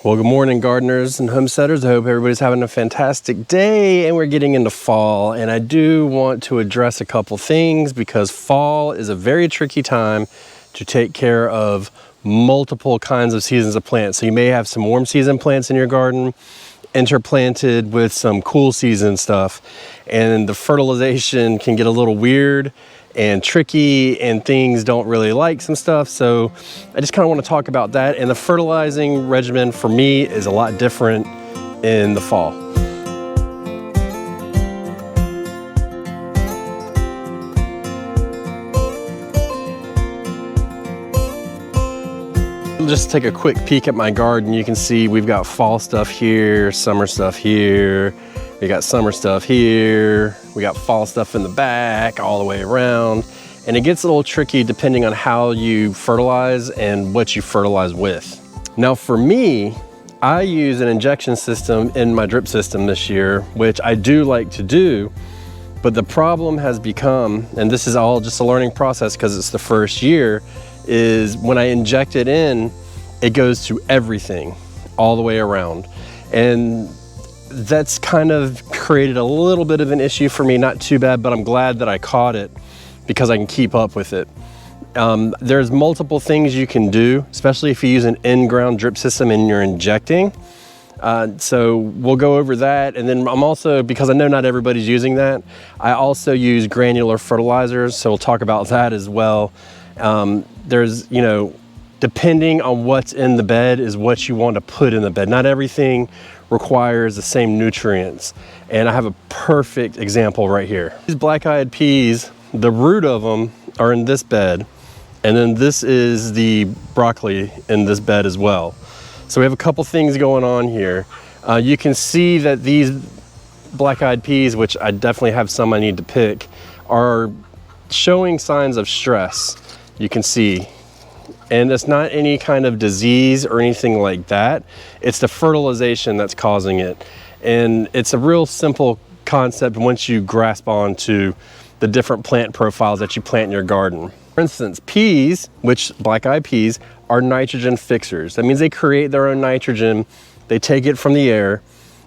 Well, good morning, gardeners and homesteaders. I hope everybody's having a fantastic day and we're getting into fall. And I do want to address a couple things because fall is a very tricky time to take care of multiple kinds of seasons of plants. So you may have some warm season plants in your garden interplanted with some cool season stuff. And the fertilization can get a little weird and tricky, and things don't really like some stuff. So I just kind of want to talk about that. And the fertilizing regimen for me is a lot different in the fall. Just take a quick peek at my garden. You can see we've got fall stuff here, summer stuff here. We got summer stuff here. We got fall stuff in the back, all the way around. And it gets a little tricky depending on how you fertilize and what you fertilize with. Now for me, I use an injection system in my drip system this year, which I do like to do, but the problem has become, and this is all just a learning process because it's the first year, is when I inject it in, it goes to everything all the way around. And that's kind of created a little bit of an issue for me, not too bad, but I'm glad that I caught it because I can keep up with it. There's multiple things you can do, especially if you use an in-ground drip system and you're injecting. So we'll go over that. And then I'm also, because I know not everybody's using that, I also use granular fertilizers. So we'll talk about that as well. There's, you know, depending on what's in the bed is what you want to put in the bed. Not everything requires the same nutrients. And I have a perfect example right here. These black-eyed peas, the root of them are in this bed. And then this is the broccoli in this bed as well. So we have a couple things going on here. You can see that these black-eyed peas, which I definitely have some I need to pick, are showing signs of stress. You can see. And it's not any kind of disease or anything like that. It's the fertilization that's causing it. And it's a real simple concept once you grasp on to the different plant profiles that you plant in your garden. For instance, peas, which black-eyed peas, are nitrogen fixers. That means they create their own nitrogen. They take it from the air,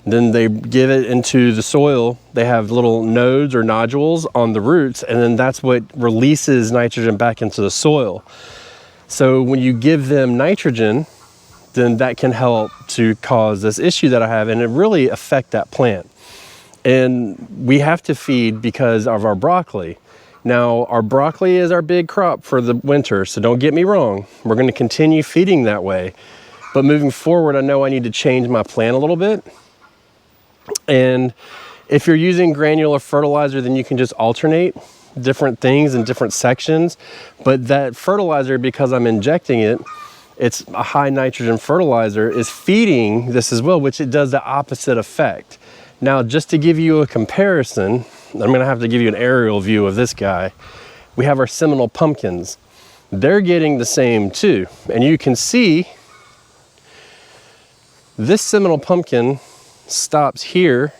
then they give it into the soil. They have little nodes or nodules on the roots, and then that's what releases nitrogen back into the soil. So when you give them nitrogen, then that can help to cause this issue that I have, and it really affect that plant. And we have to feed because of our broccoli. Now, our broccoli is our big crop for the winter, so don't get me wrong. We're going to continue feeding that way. But moving forward, I know I need to change my plan a little bit. And if you're using granular fertilizer, then you can just alternate different things in different sections. But that fertilizer, because I'm injecting it, it's a high nitrogen fertilizer, is feeding this as well, which it does the opposite effect. Now, just to give you a comparison, I'm gonna have to give you an aerial view of this guy. We have our Seminole pumpkins. They're getting the same too. And you can see this Seminole pumpkin stops here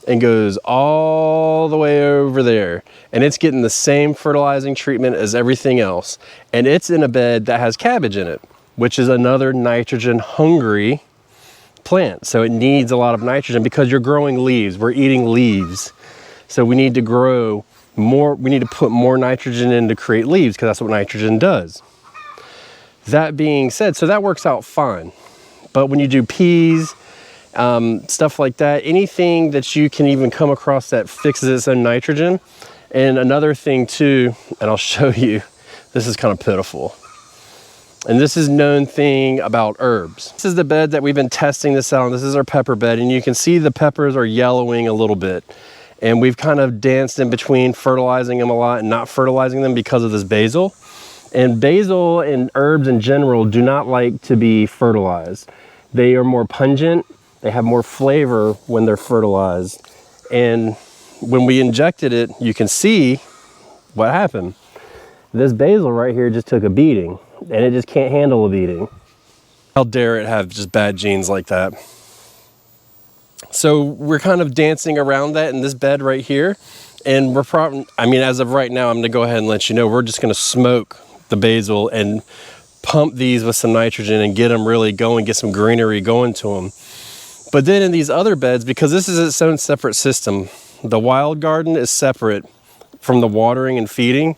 and goes all the way over there. And it's getting the same fertilizing treatment as everything else. And it's in a bed that has cabbage in it, which is another nitrogen hungry plant. So it needs a lot of nitrogen because you're growing leaves. We're eating leaves. So we need to grow more, we need to put more nitrogen in to create leaves because that's what nitrogen does. That being said, so that works out fine. But when you do peas, stuff like that, anything that you can even come across that fixes its own nitrogen. And another thing too, and I'll show you, this is kind of pitiful. And this is known thing about herbs. This is the bed that we've been testing this out. This is our pepper bed, and you can see the peppers are yellowing a little bit. And we've kind of danced in between fertilizing them a lot and not fertilizing them because of this basil. And basil and herbs in general do not like to be fertilized. They are more pungent. They have more flavor when they're fertilized. And when we injected it, you can see what happened. This basil right here just took a beating, and it just can't handle a beating. How dare it have just bad genes like that? So we're kind of dancing around that in this bed right here. And we're probably, I mean, as of right now, I'm gonna go ahead and let you know, we're just gonna smoke the basil and pump these with some nitrogen and get them really going, get some greenery going to them. But then in these other beds, because this is its own separate system, the wild garden is separate from the watering and feeding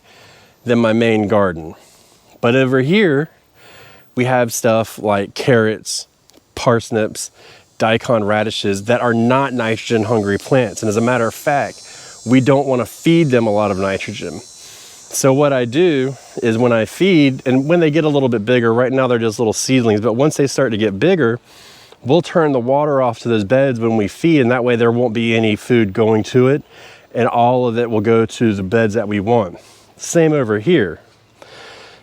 than my main garden. But over here, we have stuff like carrots, parsnips, daikon radishes that are not nitrogen hungry plants. And as a matter of fact, we don't want to feed them a lot of nitrogen. So what I do is when I feed, and when they get a little bit bigger, right now they're just little seedlings, but once they start to get bigger, we'll turn the water off to those beds when we feed, and that way there won't be any food going to it, and all of it will go to the beds that we want. Same over here.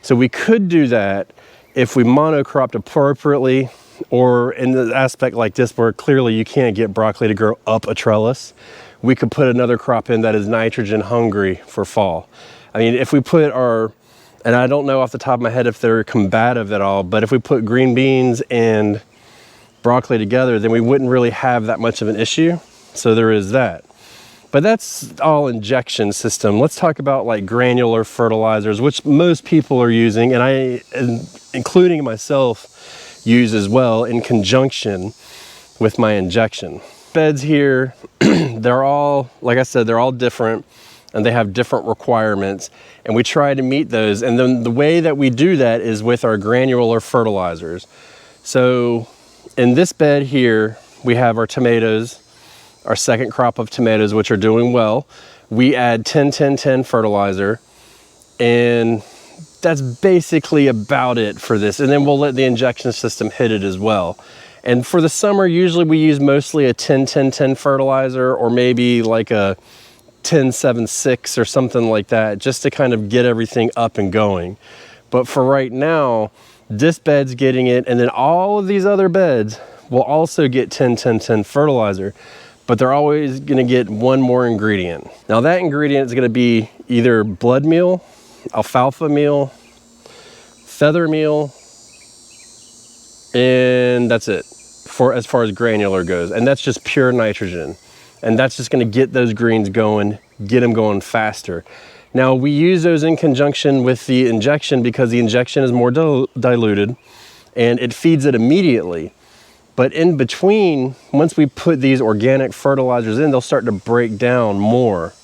So we could do that if we monocropped appropriately, or in the aspect like this where clearly you can't get broccoli to grow up a trellis, we could put another crop in that is nitrogen hungry for fall. I mean, if we put our, and I don't know off the top of my head if they're combative at all, but if we put green beans and broccoli together, then we wouldn't really have that much of an issue. So there is that. But that's all injection system. Let's talk about like granular fertilizers, which most people are using, and I, including myself, use as well in conjunction with my injection. Beds here, they're all, like I said, they're all different and they have different requirements, and we try to meet those. And then the way that we do that is with our granular fertilizers. So in this bed here, we have our tomatoes, our second crop of tomatoes, which are doing well. We add 10-10-10 fertilizer, and that's basically about it for this. And then we'll let the injection system hit it as well. And for the summer, usually we use mostly a 10-10-10 fertilizer, or maybe like a 10-7-6 or something like that, just to kind of get everything up and going. But for right now, this bed's getting it, and then all of these other beds will also get 10-10-10 fertilizer, but they're always gonna get one more ingredient. Now that ingredient is gonna be either blood meal, alfalfa meal, feather meal, and that's it for as far as granular goes. And that's just pure nitrogen. And that's just gonna get those greens going, get them going faster. Now we use those in conjunction with the injection because the injection is more diluted and it feeds it immediately. But in between, once we put these organic fertilizers in, they'll start to break down more.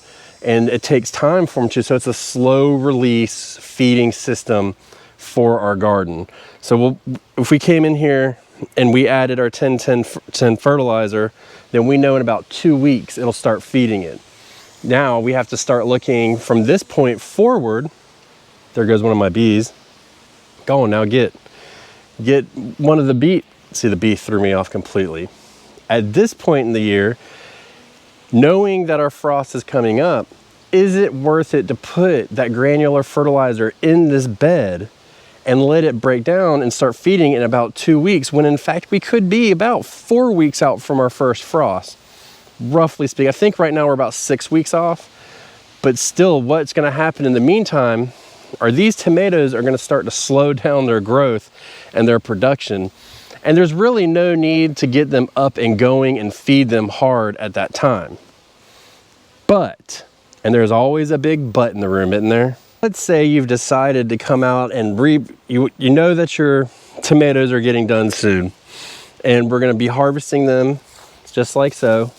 And it takes time for them to, so it's a slow release feeding system for our garden. So if we came in here and we added our 10-10-10 fertilizer, then we know in about 2 weeks it'll start feeding it. Now we have to start looking from this point forward. There goes one of my bees. Go on now, get one of the bees. See, the bee threw me off completely. At this point in the year, knowing that our frost is coming up, is it worth it to put that granular fertilizer in this bed and let it break down and start feeding in about 2 weeks, when in fact we could be about 4 weeks out from our first frost, roughly speaking. I think right now we're about 6 weeks off, but still what's gonna happen in the meantime are these tomatoes are gonna start to slow down their growth and their production. And there's really no need to get them up and going and feed them hard at that time. But, and there's always a big but in the room, isn't there? Let's say you've decided to come out and you know that your tomatoes are getting done soon, and we're gonna be harvesting them just like so.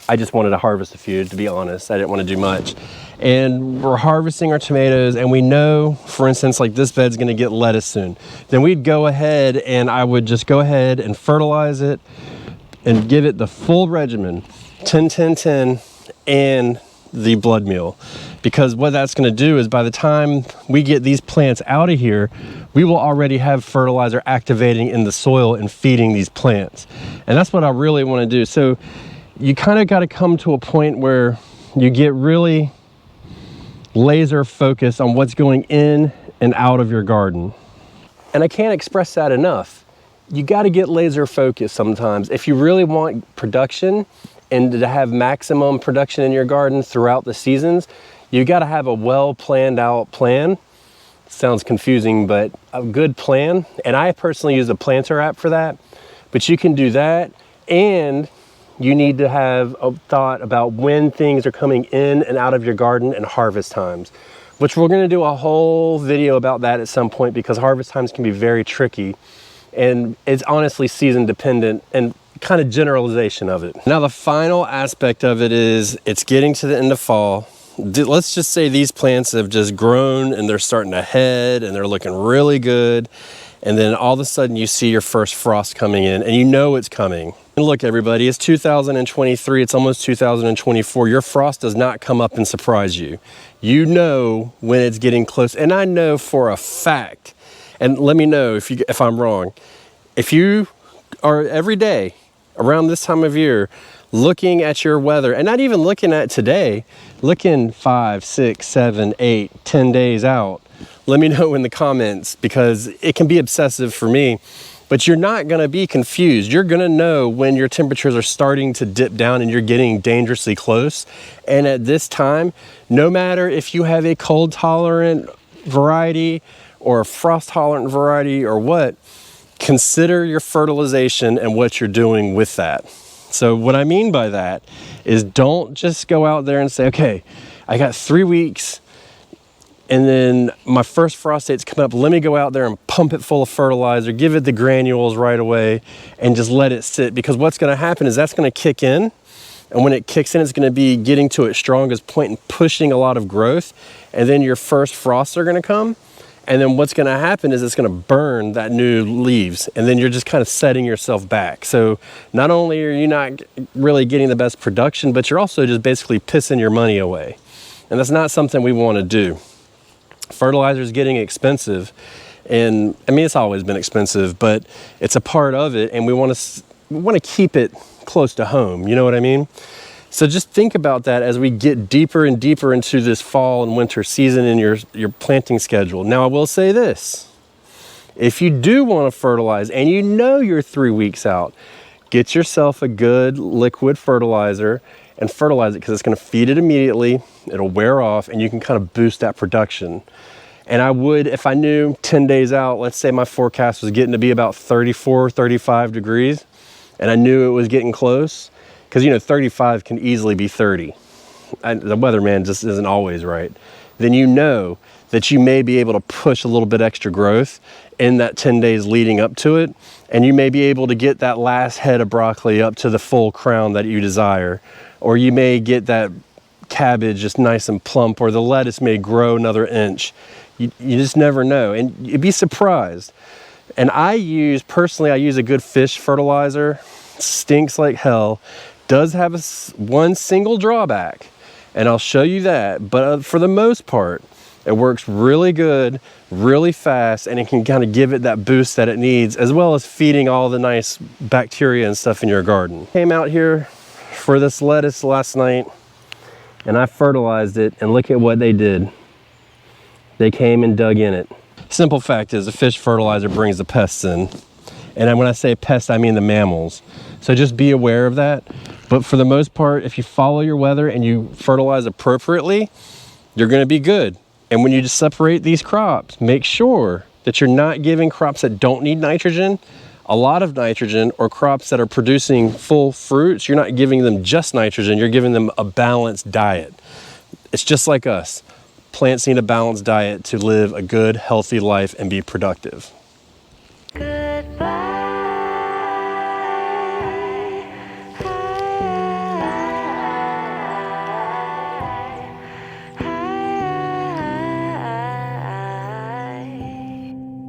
I just wanted to harvest a few, to be honest. I didn't want to do much. And we're harvesting our tomatoes, and we know, for instance, like this bed's gonna get lettuce soon. Then we'd go ahead and I would just go ahead and fertilize it and give it the full regimen, 10-10-10 and the blood meal. Because what that's gonna do is by the time we get these plants out of here, we will already have fertilizer activating in the soil and feeding these plants. And that's what I really wanna do. So you kind of gotta come to a point where you get really laser focused on what's going in and out of your garden. And I can't express that enough. You got to get laser focused sometimes. If you really want production and to have maximum production in your garden throughout the seasons, you got to have a well planned out plan. Sounds confusing, but a good plan. And I personally use a planter app for that, but you can do that, and you need to have a thought about when things are coming in and out of your garden and harvest times. which we're gonna do a whole video about that at some point, because harvest times can be very tricky, and it's honestly season dependent and kind of generalization of it. Now the final aspect of it is it's getting to the end of fall. Let's just say these plants have just grown and they're starting to head and they're looking really good. And then all of a sudden you see your first frost coming in and you know it's coming. And look everybody, it's 2023, it's almost 2024. Your frost does not come up and surprise you. You know when it's getting close. And I know for a fact, and let me know if I'm wrong, if you are every day around this time of year looking at your weather, and not even looking at today, looking 5, 6, 7, 8, 10 days out, let me know in the comments, because it can be obsessive for me. But you're not gonna be confused. You're gonna know when your temperatures are starting to dip down and you're getting dangerously close. And at this time, no matter if you have a cold tolerant variety or a frost tolerant variety or what, consider your fertilization and what you're doing with that. So what I mean by that is, don't just go out there and say, okay, I got 3 weeks and then my first frost date's coming up. Let me go out there and pump it full of fertilizer, give it the granules right away and just let it sit. Because what's gonna happen is that's gonna kick in. And when it kicks in, it's gonna be getting to its strongest point and pushing a lot of growth. And then your first frosts are gonna come. And then what's gonna happen is it's gonna burn that new leaves, and then you're just kind of setting yourself back. So not only are you not really getting the best production, but you're also just basically pissing your money away. And that's not something we wanna do. Fertilizer is getting expensive, and I mean, it's always been expensive, but it's a part of it, and we wanna keep it close to home, you know what I mean? So just think about that as we get deeper and deeper into this fall and winter season in your planting schedule. Now I will say this, if you do want to fertilize and you know you're 3 weeks out, get yourself a good liquid fertilizer and fertilize it, because it's going to feed it immediately, it'll wear off, and you can kind of boost that production. And I would, if I knew 10 days out, let's say my forecast was getting to be about 34, 35 degrees, and I knew it was getting close, because you know 35 can easily be 30. The weatherman just isn't always right. Then you know that you may be able to push a little bit extra growth in that 10 days leading up to it, and you may be able to get that last head of broccoli up to the full crown that you desire, or you may get that cabbage just nice and plump, or the lettuce may grow another inch. You just never know, and you'd be surprised. And personally I use a good fish fertilizer. Stinks like hell. Does have one single drawback, and I'll show you that, but for the most part it works really good, really fast, and it can kind of give it that boost that it needs, as well as feeding all the nice bacteria and stuff in your garden. Came out here for this lettuce last night and I fertilized it, and look at what they did. They came and dug in it. Simple fact is, the fish fertilizer brings the pests in, and when I say pests I mean the mammals. So just be aware of that. But for the most part, if you follow your weather and you fertilize appropriately, you're gonna be good. And when you just separate these crops, make sure that you're not giving crops that don't need nitrogen a lot of nitrogen, or crops that are producing full fruits. You're not giving them just nitrogen, you're giving them a balanced diet. It's just like us. Plants need a balanced diet to live a good, healthy life and be productive.